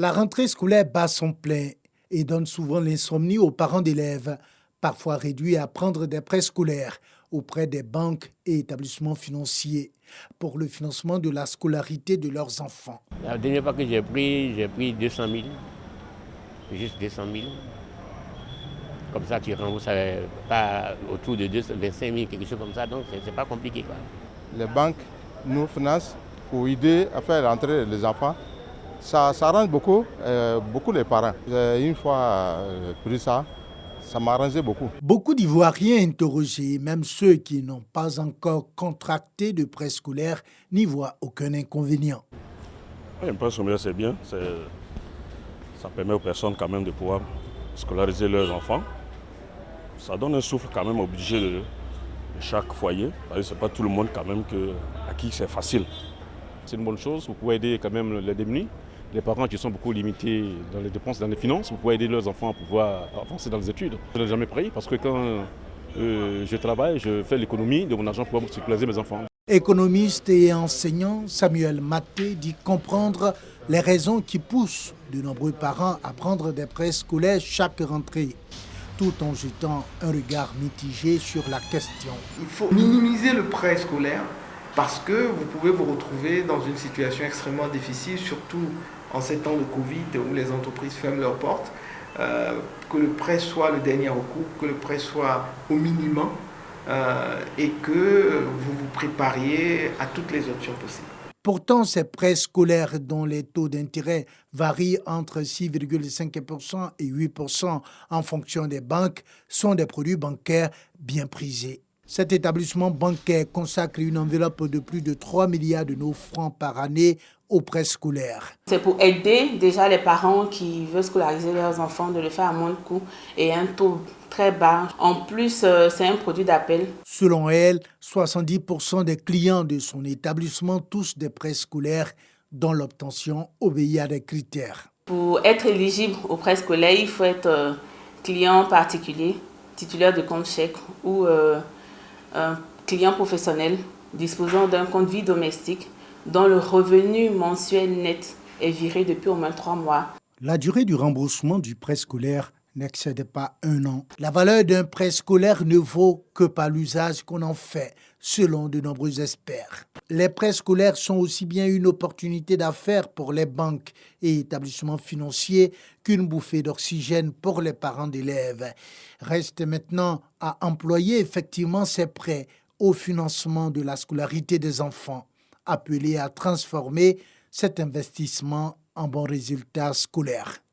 La rentrée scolaire bat son plein et donne souvent l'insomnie aux parents d'élèves, parfois réduits à prendre des prêts scolaires auprès des banques et établissements financiers pour le financement de la scolarité de leurs enfants. La dernière fois que j'ai pris 200 000, juste 200 000. Comme ça, tu rembourses pas autour de 25 000, quelque chose comme ça, donc c'est pas compliqué, quoi. Les banques nous financent pour aider à faire rentrer les enfants. Ça arrange beaucoup les parents. Une fois pris ça m'a arrangé beaucoup. Beaucoup d'Ivoiriens interrogés, même ceux qui n'ont pas encore contracté de prêt scolaire, n'y voient aucun inconvénient. Un prêt scolaire, c'est bien. Ça permet aux personnes quand même de pouvoir scolariser leurs enfants. Ça donne un souffle quand même au budget de chaque foyer. Ce n'est pas tout le monde quand même à qui c'est facile. C'est une bonne chose, vous pouvez aider quand même les démunis. Les parents qui sont beaucoup limités dans les dépenses, dans les finances, vous pouvez aider leurs enfants à pouvoir avancer dans les études. Je n'ai jamais payé parce que quand je travaille, je fais l'économie de mon argent pour pouvoir scolariser mes enfants. Économiste et enseignant, Samuel Maté dit comprendre les raisons qui poussent de nombreux parents à prendre des prêts scolaires chaque rentrée, tout en jetant un regard mitigé sur la question. Il faut minimiser le prêt scolaire parce que vous pouvez vous retrouver dans une situation extrêmement difficile, surtout en ces temps de Covid où les entreprises ferment leurs portes, que le prêt soit le dernier recours, que le prêt soit au minimum et que vous vous prépariez à toutes les options possibles. Pourtant, ces prêts scolaires dont les taux d'intérêt varient entre 6,5% et 8% en fonction des banques sont des produits bancaires bien prisés. Cet établissement bancaire consacre une enveloppe de plus de 3 milliards de nos francs par année aux prêts scolaires. C'est pour aider déjà les parents qui veulent scolariser leurs enfants de le faire à moins de coût et un taux très bas. En plus, c'est un produit d'appel. Selon elle, 70% des clients de son établissement touchent des prêts scolaires dont l'obtention obéit à des critères. Pour être éligible aux prêts scolaires, il faut être client particulier, titulaire de compte chèque ou un client professionnel disposant d'un compte vie domestique dont le revenu mensuel net est viré depuis au moins 3 mois. La durée du remboursement du prêt scolaire n'excède pas 1 an. La valeur d'un prêt scolaire ne vaut que par l'usage qu'on en fait, selon de nombreux experts. Les prêts scolaires sont aussi bien une opportunité d'affaires pour les banques et établissements financiers qu'une bouffée d'oxygène pour les parents d'élèves. Reste maintenant à employer effectivement ces prêts au financement de la scolarité des enfants, appelés à transformer cet investissement en bons résultats scolaires.